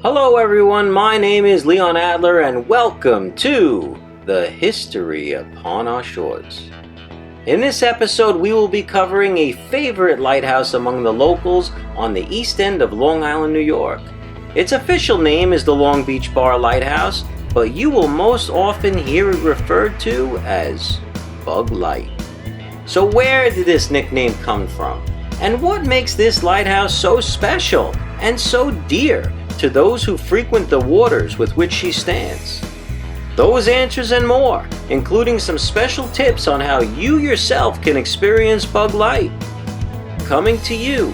Hello everyone, my name is Leon Adler and welcome to The History Upon Our Shores. In this episode we will be covering a favorite lighthouse among the locals on the east end of Long Island, New York. Its official name is the Long Beach Bar Lighthouse, but you will most often hear it referred to as Bug Light. So where did this nickname come from? And what makes this lighthouse so special and so dear to those who frequent the waters with which she stands? Those answers and more, including some special tips on how you yourself can experience Bug Light, coming to you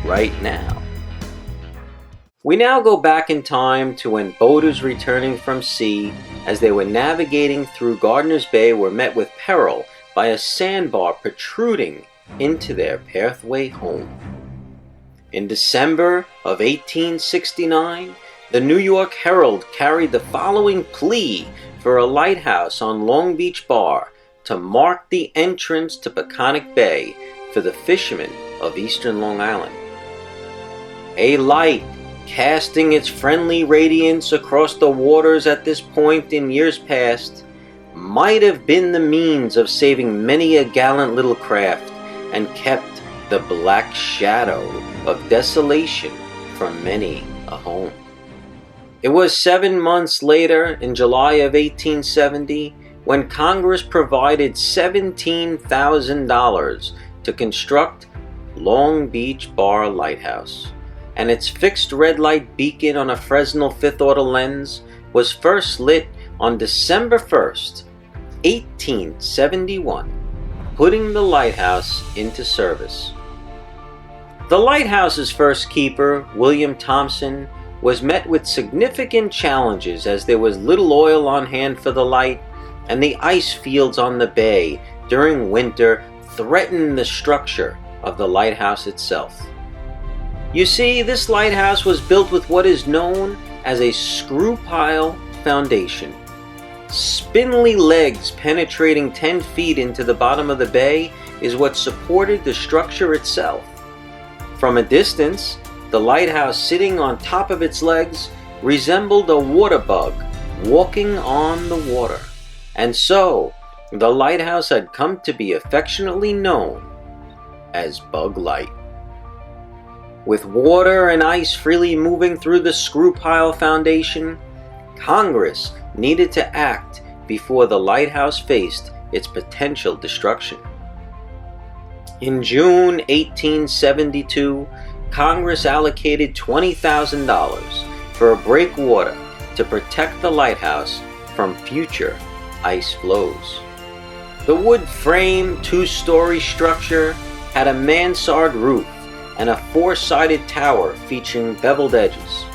right now. We now go back in time to when boaters returning from sea, as they were navigating through Gardiner's Bay, were met with peril by a sandbar protruding into their pathway home. In December of 1869, the New York Herald carried the following plea for a lighthouse on Long Beach Bar to mark the entrance to Peconic Bay for the fishermen of eastern Long Island. A light casting its friendly radiance across the waters at this point in years past might have been the means of saving many a gallant little craft and kept the black shadow of desolation from many a home. It was 7 months later, in July of 1870, when Congress provided $17,000 to construct Long Beach Bar Lighthouse, and its fixed red light beacon on a Fresnel fifth-order lens was first lit on December 1st, 1871, putting the lighthouse into service. The lighthouse's first keeper, William Thompson, was met with significant challenges as there was little oil on hand for the light, and the ice fields on the bay during winter threatened the structure of the lighthouse itself. You see, this lighthouse was built with what is known as a SCREWPILE foundation. Spindly legs penetrating 10 feet into the bottom of the bay is what supported the structure itself. From a distance, the lighthouse sitting on top of its legs resembled a water bug walking on the water, and so the lighthouse had come to be affectionately known as Bug Light. With water and ice freely moving through the SCREWPILE foundation, Congress needed to act before the lighthouse faced its potential destruction. In June 1872, Congress allocated $20,000 for a breakwater to protect the lighthouse from future ice flows. The wood frame two-story structure had a mansard roof and a four-sided tower featuring beveled edges.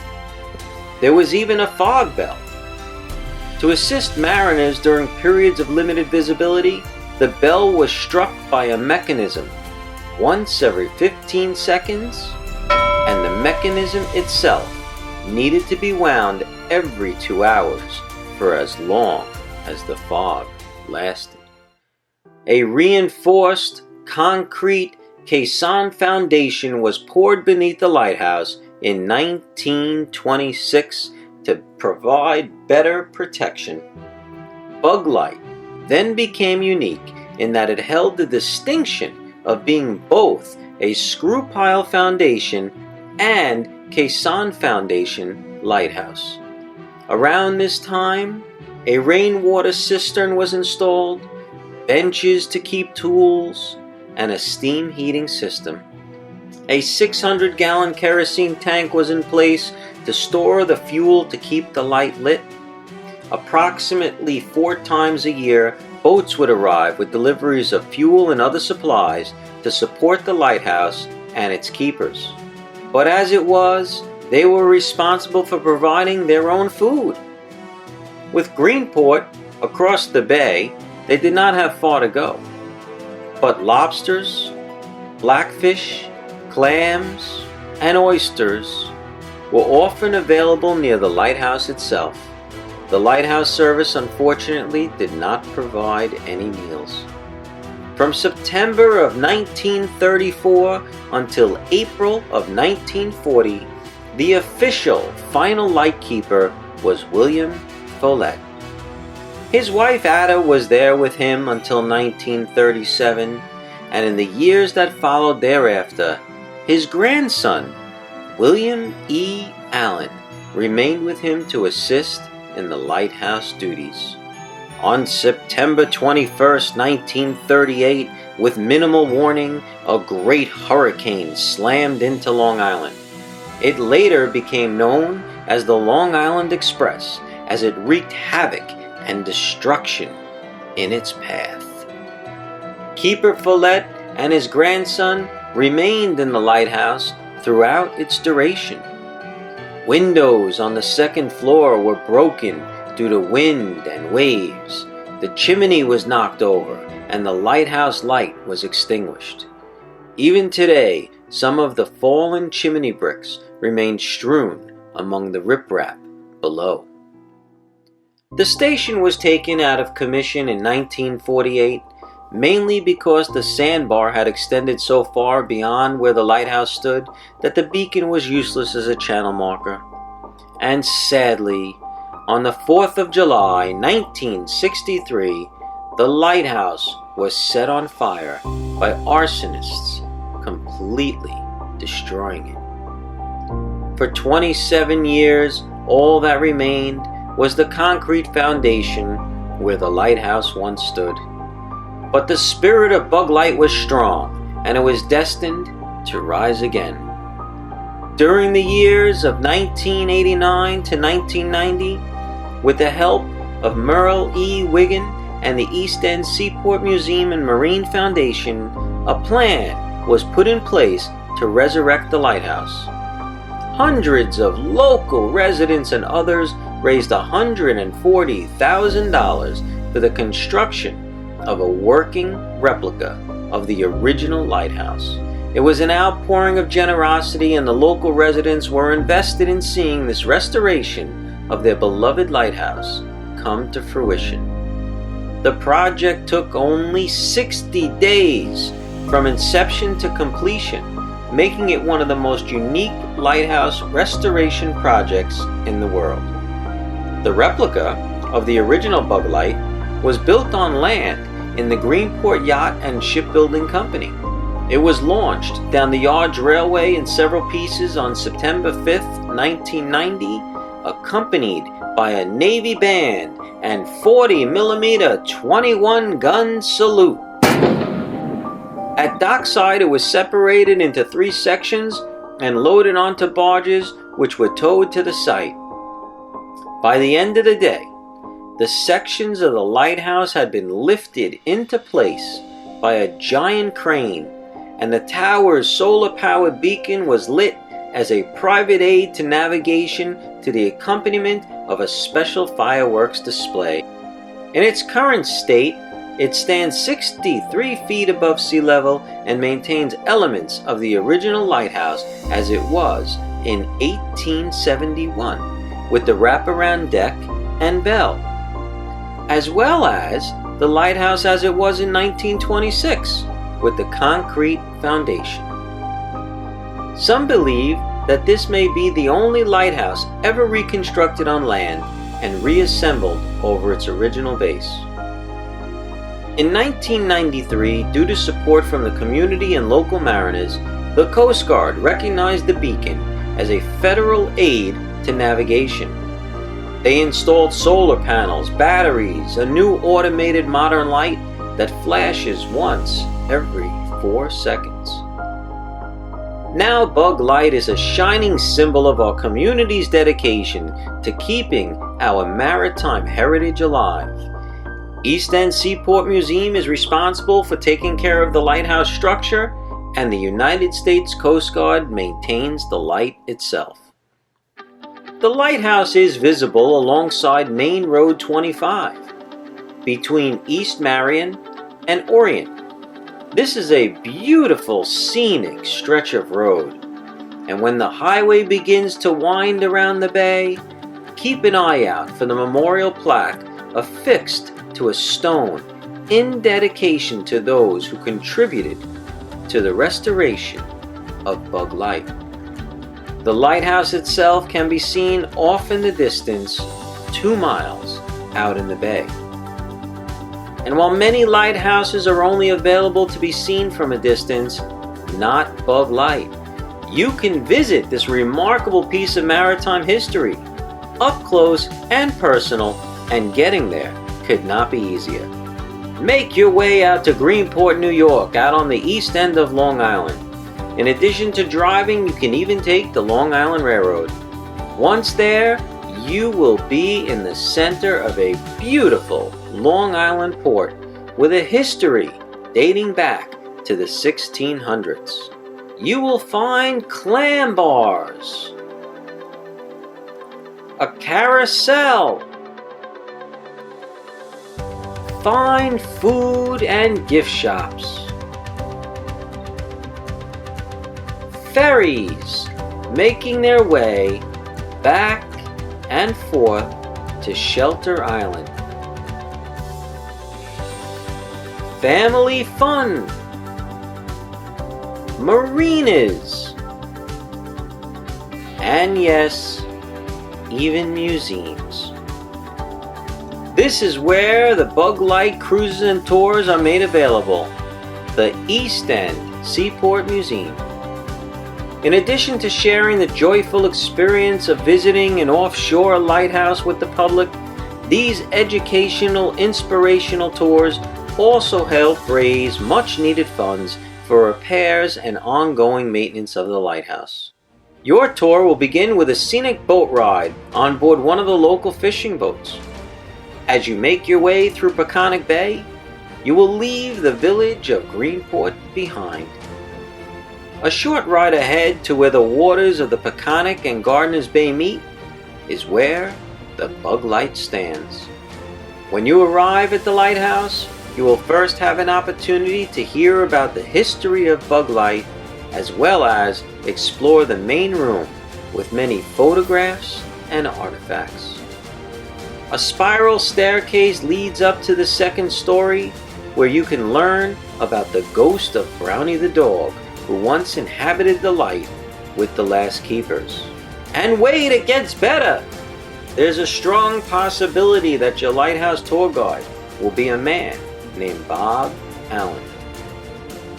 There was even a fog bell. To assist mariners during periods of limited visibility, the bell was struck by a mechanism once every 15 seconds, and the mechanism itself needed to be wound every 2 hours for as long as the fog lasted. A reinforced concrete caisson foundation was poured beneath the lighthouse in 1926 to provide better protection. Bug Light then became unique in that it held the distinction of being both a SCREWPILE foundation and caisson foundation lighthouse. Around this time, a rainwater cistern was installed, benches to keep tools, and a steam heating system. A 600-gallon kerosene tank was in place to store the fuel to keep the light lit. Approximately 4 times a year, boats would arrive with deliveries of fuel and other supplies to support the lighthouse and its keepers. But as it was, they were responsible for providing their own food. With Greenport across the bay, they did not have far to go. But lobsters, blackfish, clams, and oysters were often available near the lighthouse itself. The lighthouse service unfortunately did not provide any meals. From September of 1934 until April of 1940, The official final lightkeeper was William Follett. His wife Ada was there with him until 1937, and in the years that followed thereafter, his grandson, William E. Allen, remained with him to assist in the lighthouse duties. On September 21, 1938, with minimal warning, a great hurricane slammed into Long Island. It later became known as the Long Island Express, as it wreaked havoc and destruction in its path. Keeper Follett and his grandson remained in the lighthouse throughout its duration. Windows on the second floor were broken due to wind and waves. The chimney was knocked over and the lighthouse light was extinguished. Even today, some of the fallen chimney bricks remain strewn among the riprap below. The station was taken out of commission in 1948, mainly because the sandbar had extended so far beyond where the lighthouse stood that the beacon was useless as a channel marker. And sadly, on the 4th of July, 1963, the lighthouse was set on fire by arsonists, completely destroying it. For 27 years, all that remained was the concrete foundation where the lighthouse once stood. But the spirit of Bug Light was strong, and it was destined to rise again. During the years of 1989 to 1990, with the help of Merle E. Wiggin and the East End Seaport Museum and Marine Foundation, a plan was put in place to resurrect the lighthouse. Hundreds of local residents and others raised $140,000 for the construction of a working replica of the original lighthouse. It was an outpouring of generosity, and the local residents were invested in seeing this restoration of their beloved lighthouse come to fruition. The project took only 60 days from inception to completion, making it one of the most unique lighthouse restoration projects in the world. The replica of the original Bug Light was built on land in the Greenport Yacht and Shipbuilding Company. It was launched down the Yards Railway in several pieces on September 5th, 1990, accompanied by a Navy band and 40mm 21-gun salute. At dockside, it was separated into 3 sections and loaded onto barges, which were towed to the site. By the end of the day, the sections of the lighthouse had been lifted into place by a giant crane, and the tower's solar-powered beacon was lit as a private aid to navigation to the accompaniment of a special fireworks display. In its current state, it stands 63 feet above sea level and maintains elements of the original lighthouse as it was in 1871, with the wraparound deck and bell, as well as the lighthouse as it was in 1926, with the concrete foundation. Some believe that this may be the only lighthouse ever reconstructed on land and reassembled over its original base. In 1993, due to support from the community and local mariners, the Coast Guard recognized the beacon as a federal aid to navigation. They installed solar panels, batteries, a new automated modern light that flashes once every 4 seconds. Now Bug Light is a shining symbol of our community's dedication to keeping our maritime heritage alive. East End Seaport Museum is responsible for taking care of the lighthouse structure, and the United States Coast Guard maintains the light itself. The lighthouse is visible alongside Main Road 25, between East Marion and Orient. This is a beautiful, scenic stretch of road, and when the highway begins to wind around the bay, keep an eye out for the memorial plaque affixed to a stone in dedication to those who contributed to the restoration of Bug Light. The lighthouse itself can be seen off in the distance, 2 miles out in the bay. And while many lighthouses are only available to be seen from a distance, not Bug Light, you can visit this remarkable piece of maritime history up close and personal, and getting there could not be easier. Make your way out to Greenport, New York, out on the east end of Long Island. In addition to driving, you can even take the Long Island Railroad. Once there, you will be in the center of a beautiful Long Island port with a history dating back to the 1600s. You will find clam bars, a carousel, fine food and gift shops, ferries making their way back and forth to Shelter Island, family fun, marinas, and yes, even museums. This is where the Bug Light cruises and tours are made available, the East End Seaport Museum. In addition to sharing the joyful experience of visiting an offshore lighthouse with the public, these educational, inspirational tours also help raise much needed funds for repairs and ongoing maintenance of the lighthouse. Your tour will begin with a scenic boat ride on board one of the local fishing boats. As you make your way through Peconic Bay, you will leave the village of Greenport behind. A short ride ahead to where the waters of the Peconic and Gardiner's Bay meet is where the Bug Light stands. When you arrive at the lighthouse, you will first have an opportunity to hear about the history of Bug Light, as well as explore the main room with many photographs and artifacts. A spiral staircase leads up to the second story, where you can learn about the ghost of Brownie the dog, who once inhabited the light with the last keepers. And wait, it gets better! There's a strong possibility that your lighthouse tour guide will be a man named Bob Allen.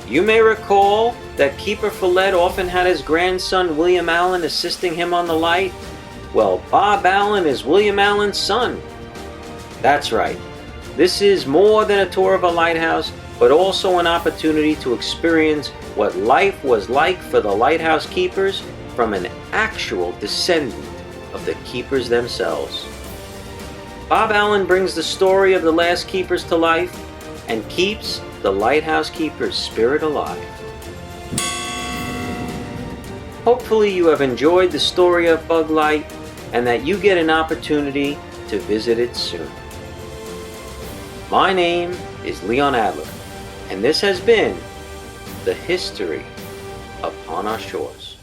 You may recall that Keeper Follett often had his grandson William Allen assisting him on the light. Well, Bob Allen is William Allen's son. That's right. This is more than a tour of a lighthouse, but also an opportunity to experience what life was like for the lighthouse keepers from an actual descendant of the keepers themselves. Bob Allen brings the story of the last keepers to life and keeps the lighthouse keeper's spirit alive. Hopefully you have enjoyed the story of Bug Light and that you get an opportunity to visit it soon. My name is Leon Adler, and this has been The History Upon Our Shores.